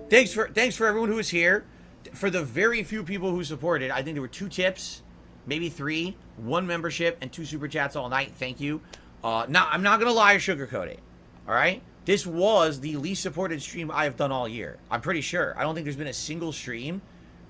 thanks for everyone who was here. For the very few people who supported, I think there were 2 tips, maybe 3, 1 membership, and 2 super chats all night. Thank you. Now I'm not gonna lie or sugarcoat it. All right, this was the least supported stream I have done all year. I'm pretty sure. I don't think there's been a single stream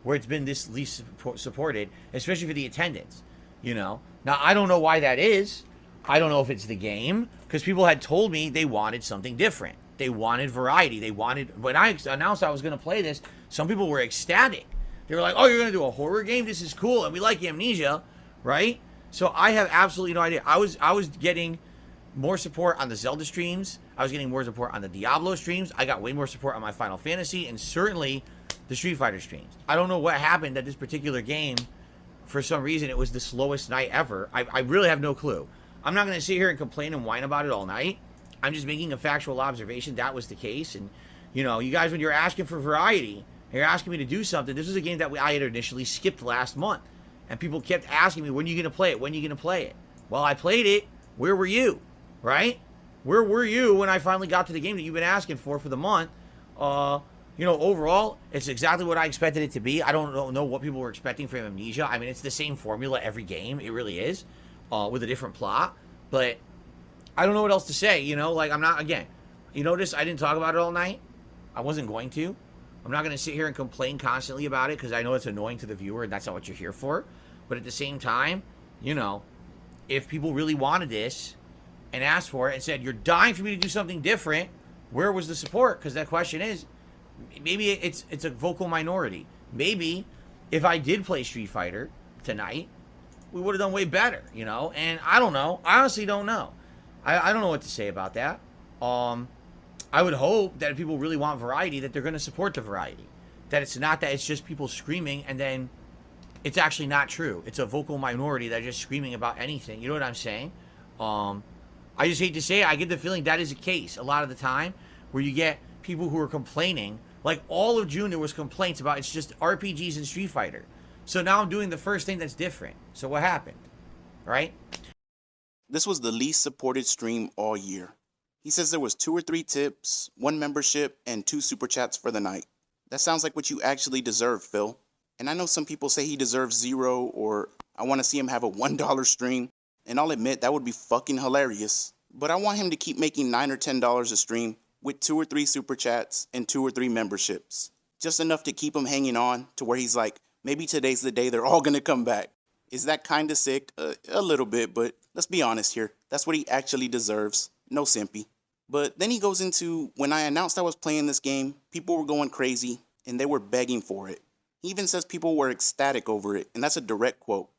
where it's been this least supported, especially for the attendance. You know. Now I don't know why that is. I don't know if it's the game, because people had told me they wanted something different. They wanted variety. They wanted, when I announced I was going to play this, some people were ecstatic. They were like, oh, you're going to do a horror game? This is cool. And we like Amnesia, right? So I have absolutely no idea. I was getting more support on the Zelda streams. I was getting more support on the Diablo streams. I got way more support on my Final Fantasy, and certainly the Street Fighter streams. I don't know what happened at this particular game. For some reason, it was the slowest night ever. I really have no clue. I'm not going to sit here and complain and whine about it all night. I'm just making a factual observation. That was the case. And, you know, you guys, when you're asking for variety, you're asking me to do something. This was a game that I had initially skipped last month. And people kept asking me, when are you going to play it? When are you going to play it? Well, I played it. Where were you? Right? Where were you when I finally got to the game that you've been asking for the month? You know, overall, it's exactly what I expected it to be. I don't know what people were expecting from Amnesia. I mean, it's the same formula every game. It really is. With a different plot. But I don't know what else to say, you know? Like, I'm not, again, you notice I didn't talk about it all night. I wasn't going to. I'm not going to sit here and complain constantly about it because I know it's annoying to the viewer and that's not what you're here for. But at the same time, you know, if people really wanted this and asked for it and said, you're dying for me to do something different, where was the support? Because that question is, maybe it's a vocal minority. Maybe if I did play Street Fighter tonight, we would have done way better, you know? And I don't know. I honestly don't know. I don't know what to say about that. I would hope that if people really want variety, that they're going to support the variety. That it's not that it's just people screaming and then it's actually not true. It's a vocal minority that are just screaming about anything. You know what I'm saying? I just hate to say it. I get the feeling that is the case a lot of the time where you get people who are complaining. Like all of June, there was complaints about it's just RPGs and Street Fighter. So now I'm doing the first thing that's different. So what happened? Right? This was the least supported stream all year. He says there was 2 or 3 tips, 1 membership, and 2 super chats for the night. That sounds like what you actually deserve, Phil. And I know some people say he deserves 0 or I want to see him have a $1 stream. And I'll admit that would be fucking hilarious. But I want him to keep making $9 or $10 a stream with 2 or 3 super chats and 2 or 3 memberships. Just enough to keep him hanging on to where he's like, maybe today's the day they're all going to come back. Is that kind of sick? A little bit, but let's be honest here. That's what he actually deserves. No simpy. But then he goes into, when I announced I was playing this game, people were going crazy and they were begging for it. He even says people were ecstatic over it, and that's a direct quote.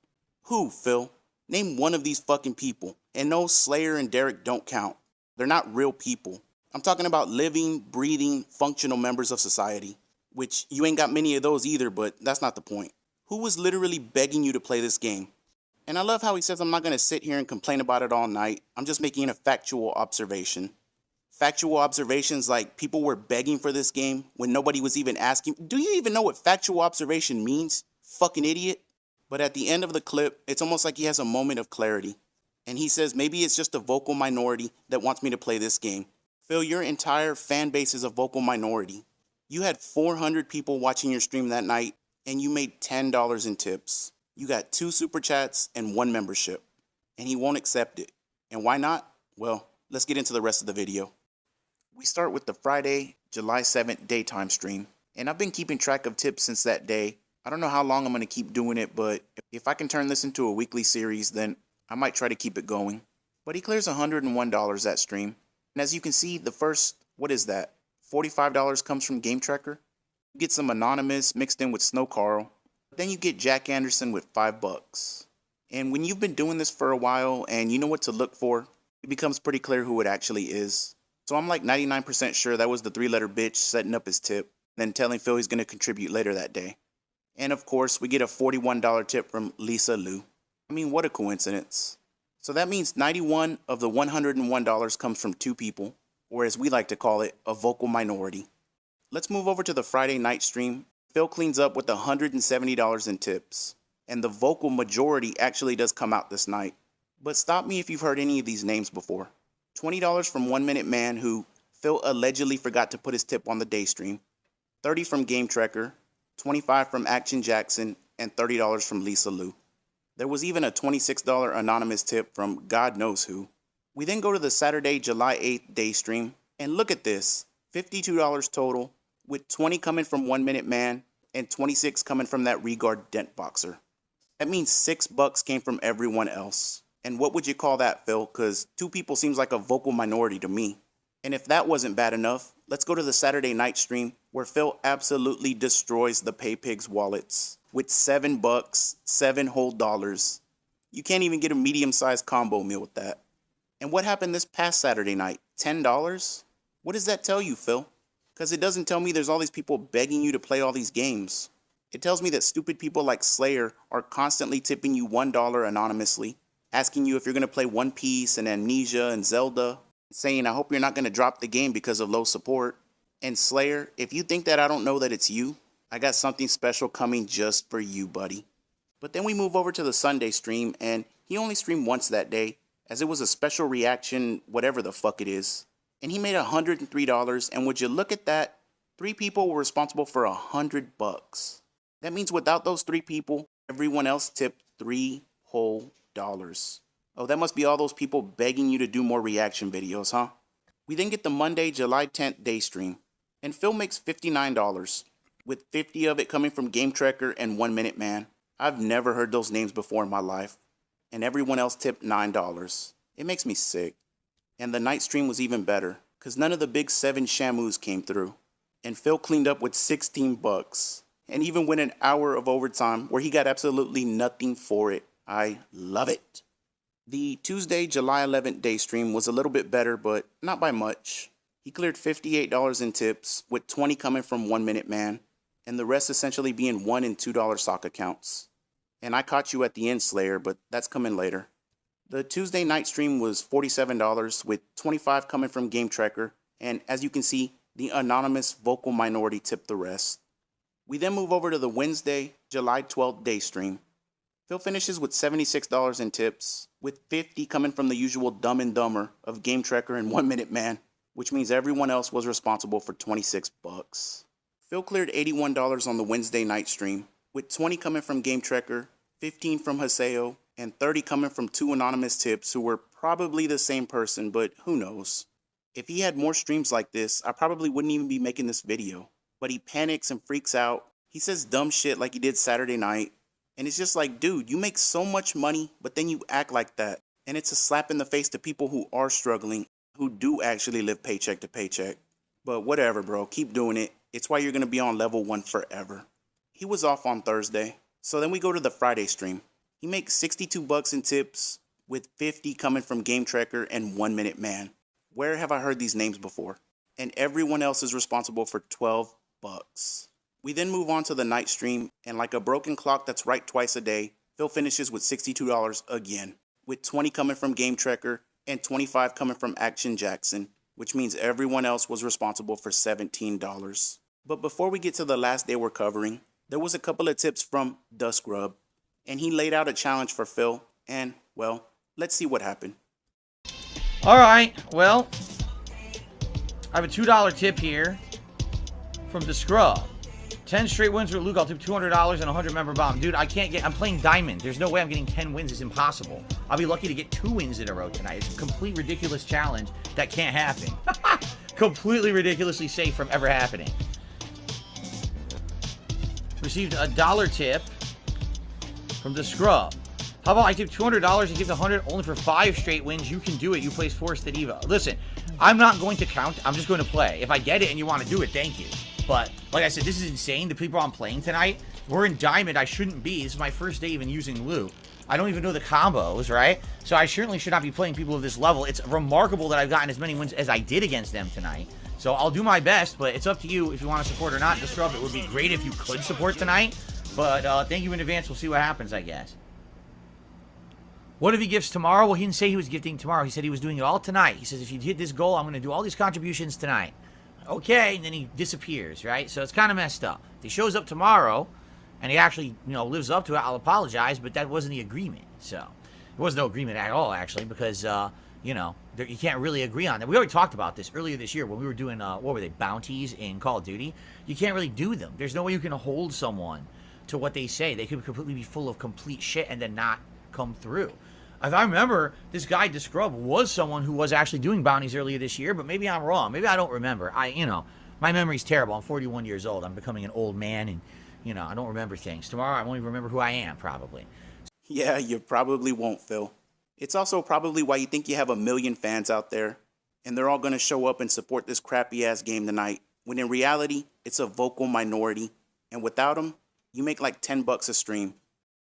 Who, Phil? Name one of these fucking people. And no, Slayer and Derek don't count. They're not real people. I'm talking about living, breathing, functional members of society. Which, you ain't got many of those either, but that's not the point. Who was literally begging you to play this game? And I love how he says I'm not going to sit here and complain about it all night. I'm just making a factual observation. Factual observations like people were begging for this game when nobody was even asking. Do you even know what factual observation means? Fucking idiot. But at the end of the clip, it's almost like he has a moment of clarity. And he says maybe it's just a vocal minority that wants me to play this game. Phil, your entire fan base is a vocal minority. You had 400 people watching your stream that night, and you made $10 in tips. You got 2 super chats and 1 membership. And he won't accept it. And why not? Well, let's get into the rest of the video. We start with the Friday, July 7th daytime stream. And I've been keeping track of tips since that day. I don't know how long I'm going to keep doing it, but if I can turn this into a weekly series, then I might try to keep it going. But he clears $101 that stream. And as you can see, the first, what is that? $45 comes from Game Tracker. You get some Anonymous mixed in with Snow Carl. Then you get Jack Anderson with $5. And when you've been doing this for a while and you know what to look for, it becomes pretty clear who it actually is. So I'm like 99% sure that was the 3-letter bitch setting up his tip, then telling Phil he's going to contribute later that day. And of course, we get a $41 tip from Lisa Lou. I mean, what a coincidence. So that means 91 of the $101 comes from 2 people, or as we like to call it, a vocal minority. Let's move over to the Friday night stream. Phil cleans up with $170 in tips. And the vocal majority actually does come out this night. But stop me if you've heard any of these names before. $20 from 1 Minute Man, who Phil allegedly forgot to put his tip on the day stream. $30 from Game Trekker, $25 from Action Jackson, and $30 from Lisa Lou. There was even a $26 anonymous tip from God knows who. We then go to the Saturday, July 8th day stream, and look at this, $52 total, with 20 coming from 1 Minute Man and 26 coming from that Regard Dent Boxer. That means $6 came from everyone else. And what would you call that, Phil? Because 2 people seems like a vocal minority to me. And if that wasn't bad enough, let's go to the Saturday night stream where Phil absolutely destroys the PayPigs wallets with $7, 7 whole dollars. You can't even get a medium-sized combo meal with that. And what happened this past Saturday night? $10? What does that tell you, Phil? Because it doesn't tell me there's all these people begging you to play all these games. It tells me that stupid people like Slayer are constantly tipping you $1 anonymously, asking you if you're going to play One Piece and Amnesia and Zelda, saying, I hope you're not going to drop the game because of low support. And Slayer, if you think that I don't know that it's you, I got something special coming just for you, buddy. But then we move over to the Sunday stream, and he only streamed once that day, as it was a special reaction, whatever the fuck it is. And he made $103, and would you look at that, 3 people were responsible for $100. That means without those 3 people, everyone else tipped 3 whole dollars. Oh, that must be all those people begging you to do more reaction videos, huh? We then get the Monday, July 10th day stream, and Phil makes $59, with 50 of it coming from Game Trekker and 1 Minute Man. I've never heard those names before in my life, and everyone else tipped $9. It makes me sick. And the night stream was even better, because none of the big 7 Shamus came through, and Phil cleaned up with $16, and even went an hour of overtime where he got absolutely nothing for it. I love it. The Tuesday, July 11th day stream was a little bit better, but not by much. He cleared $58 in tips, with 20 coming from 1 Minute Man, and the rest essentially being $1 and $2 sock accounts. And I caught you at the end, Slayer, but that's coming later. The Tuesday night stream was $47, with 25 coming from Game Trekker, and as you can see, the anonymous vocal minority tipped the rest. We then move over to the Wednesday, July 12th day stream. Phil finishes with $76 in tips, with 50 coming from the usual Dumb and Dumber of Game Trekker and 1 Minute Man, which means everyone else was responsible for $26. Phil cleared $81 on the Wednesday night stream, with 20 coming from Game Trekker, 15 from Haseo, and 30 coming from 2 anonymous tips who were probably the same person, but who knows. If he had more streams like this, I probably wouldn't even be making this video. But he panics and freaks out. He says dumb shit like he did Saturday night. And it's just like, dude, you make so much money, but then you act like that. And it's a slap in the face to people who are struggling, who do actually live paycheck to paycheck. But whatever, bro. Keep doing it. It's why you're going to be on level 1 forever. He was off on Thursday. So then we go to the Friday stream. He makes $62 in tips, with 50 coming from Game Trekker and 1 Minute Man. Where have I heard these names before? And everyone else is responsible for $12. We then move on to the night stream, and like a broken clock that's right twice a day, Phil finishes with $62 again, with 20 coming from Game Trekker and 25 coming from Action Jackson, which means everyone else was responsible for $17. But before we get to the last day we're covering, there was a couple of tips from Dusk Rub, and he laid out a challenge for Phil, and, well, let's see what happened. Alright, well, I have a $2 tip here from the Scrub. 10 straight wins with Luke, I'll tip $200 and a 100-member bomb. Dude, I'm playing Diamond. There's no way I'm getting 10 wins. It's impossible. I'll be lucky to get 2 wins in a row tonight. It's a complete ridiculous challenge that can't happen. Completely ridiculously safe from ever happening. Received a $1 tip from the Scrub. How about I tip $200 and give the 100 only for 5 straight wins? You can do it. You place Forced at Evo. Listen, I'm not going to count. I'm just going to play. If I get it and you want to do it, thank you. But, like I said, this is insane. The people I'm playing tonight, we're in Diamond. I shouldn't be. This is my first day even using loot. I don't even know the combos, right? So I certainly should not be playing people of this level. It's remarkable that I've gotten as many wins as I did against them tonight. So I'll do my best, but it's up to you if you want to support or not. Disrupt, it would be great if you could support tonight. But thank you in advance. We'll see what happens, I guess. What if he gifts tomorrow? Well, he didn't say he was gifting tomorrow. He said he was doing it all tonight. He says, if you hit this goal, I'm going to do all these contributions tonight. Okay, and then he disappears, right? So it's kind of messed up. If he shows up tomorrow, and he actually, lives up to it, I'll apologize, but that wasn't the agreement. So, there was no agreement at all, actually, because, You can't really agree on that. We already talked about this earlier this year when we were doing, what were they, bounties in Call of Duty. You can't really do them. There's no way you can hold someone to what they say. They could completely be full of complete shit and then not come through. If I remember, this guy Descrub was someone who was actually doing bounties earlier this year, but maybe I'm wrong. Maybe I don't remember. My memory's terrible. I'm 41 years old. I'm becoming an old man, and I don't remember things. Tomorrow I won't even remember who I am, probably. Yeah, you probably won't, Phil. It's also probably why you think you have a million fans out there, and they're all going to show up and support this crappy-ass game tonight, when in reality, it's a vocal minority, and without them, you make like $10 a stream.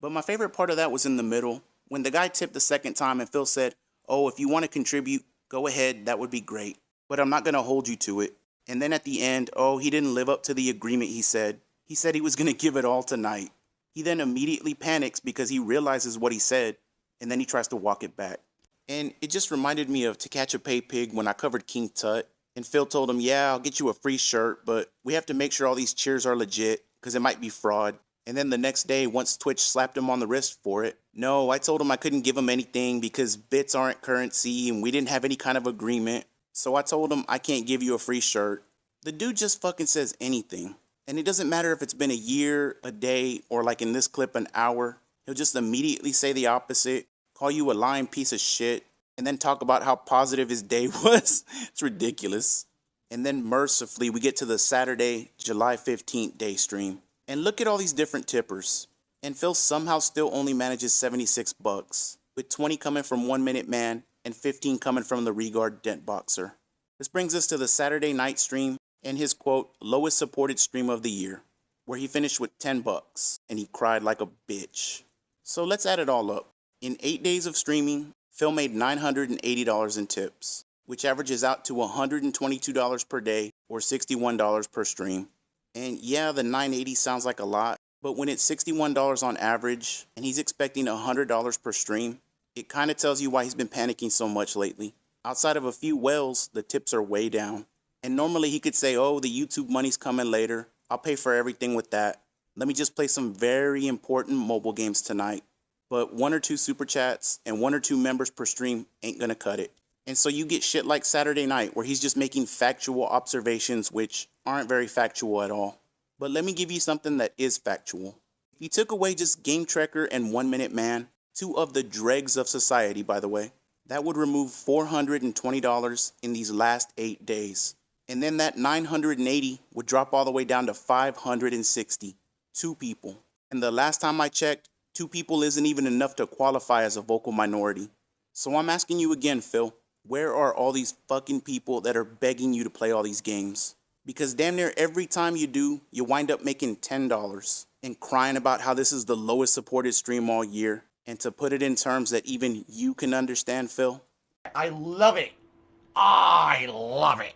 But my favorite part of that was in the middle, when the guy tipped the second time and Phil said, "Oh, if you want to contribute, go ahead, that would be great, but I'm not going to hold you to it." And then at the end, he didn't live up to the agreement he said. He said he was going to give it all tonight. He then immediately panics because he realizes what he said, and then he tries to walk it back. And it just reminded me of To Catch a Pay Pig when I covered King Tut, and Phil told him, "Yeah, I'll get you a free shirt, but we have to make sure all these cheers are legit, because it might be fraud." And then the next day, once Twitch slapped him on the wrist for it, no, I told him I couldn't give him anything because bits aren't currency, and we didn't have any kind of agreement. So I told him I can't give you a free shirt. The dude just fucking says anything. And it doesn't matter if it's been a year, a day, or like in this clip, an hour. He'll just immediately say the opposite, call you a lying piece of shit, and then talk about how positive his day was. It's ridiculous. And then mercifully, we get to the Saturday, July 15th day stream. And look at all these different tippers. And Phil somehow still only manages $76, with 20 coming from 1 Minute Man and 15 coming from the Regard Dent Boxer. This brings us to the Saturday night stream and his, quote, lowest supported stream of the year, where he finished with $10, and he cried like a bitch. So let's add it all up. In 8 days of streaming, Phil made $980 in tips, which averages out to $122 per day, or $61 per stream. And yeah, the $980 sounds like a lot, but when it's $61 on average, and he's expecting $100 per stream, it kind of tells you why he's been panicking so much lately. Outside of a few whales, the tips are way down. And normally he could say, "Oh, the YouTube money's coming later. I'll pay for everything with that. Let me just play some very important mobile games tonight." But 1 or 2 super chats and 1 or 2 members per stream ain't gonna cut it. And so you get shit like Saturday night, where he's just making factual observations which aren't very factual at all. But let me give you something that is factual. If you took away just Game Trekker and 1 Minute Man, 2 of the dregs of society, by the way, that would remove $420 in these last 8 days. And then that 980 would drop all the way down to 560. 2 people. And the last time I checked, 2 people isn't even enough to qualify as a vocal minority. So I'm asking you again, Phil, where are all these fucking people that are begging you to play all these games? Because damn near every time you do, you wind up making $10 and crying about how this is the lowest supported stream all year. And to put it in terms that even you can understand, Phil, I love it. I love it.